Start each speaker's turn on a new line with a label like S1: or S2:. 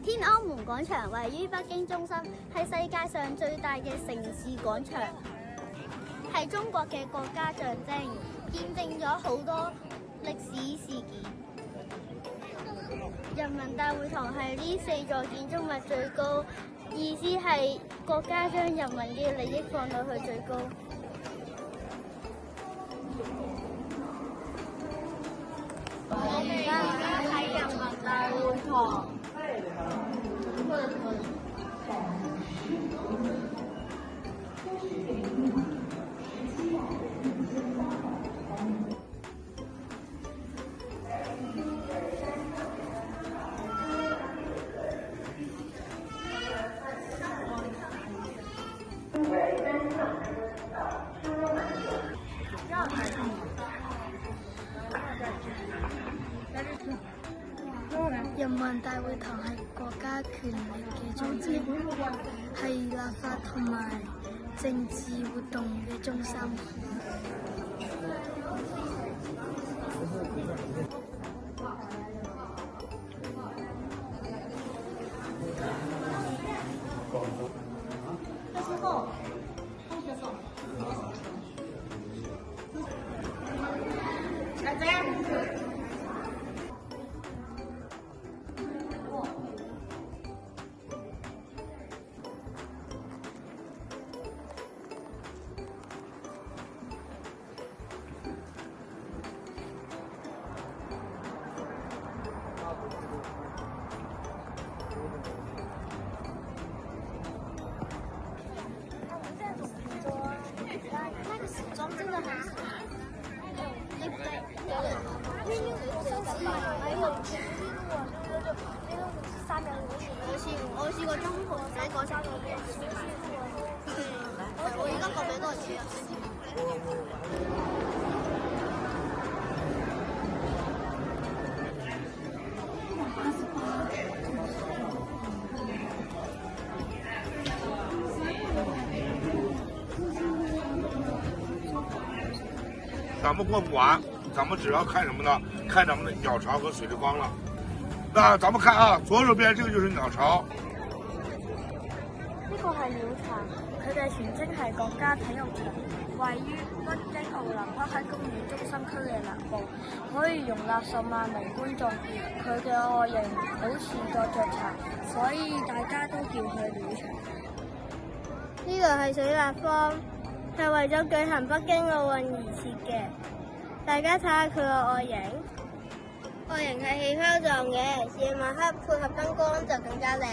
S1: 天安門廣場位於北京中心，係世界上最大嘅城市廣場，係中國嘅國家象徵，見證咗好多歷史事件。人民大會堂係呢4座建築物最高，意思係國家將人民嘅利益放到去最高。我哋而家喺人民大會堂。人民大會堂係國家權力嘅中心，係立法同埋政治活動嘅中心。真的很喜歡，對不對？我試過中途仔嗰3個嘅，我而家個名都係知啊。
S2: 咱们过不完，咱们只要看什么呢？看咱们的鳥巢和水之光了。那咱們看啊，左手邊這個就是鳥巢。
S1: 呢個係鳥巢，佢嘅全稱係國家體育場，位於北京奧林匹克公園中心區嘅南部，可以容納10萬名觀眾。佢嘅外形好似個雀巢，所以大家都叫佢鳥巢。呢個係水立方，係為咗舉行北京奧運而設嘅。大家睇下佢個外形，外形係氣泡狀嘅，夜晚黑配合燈光就更加靚。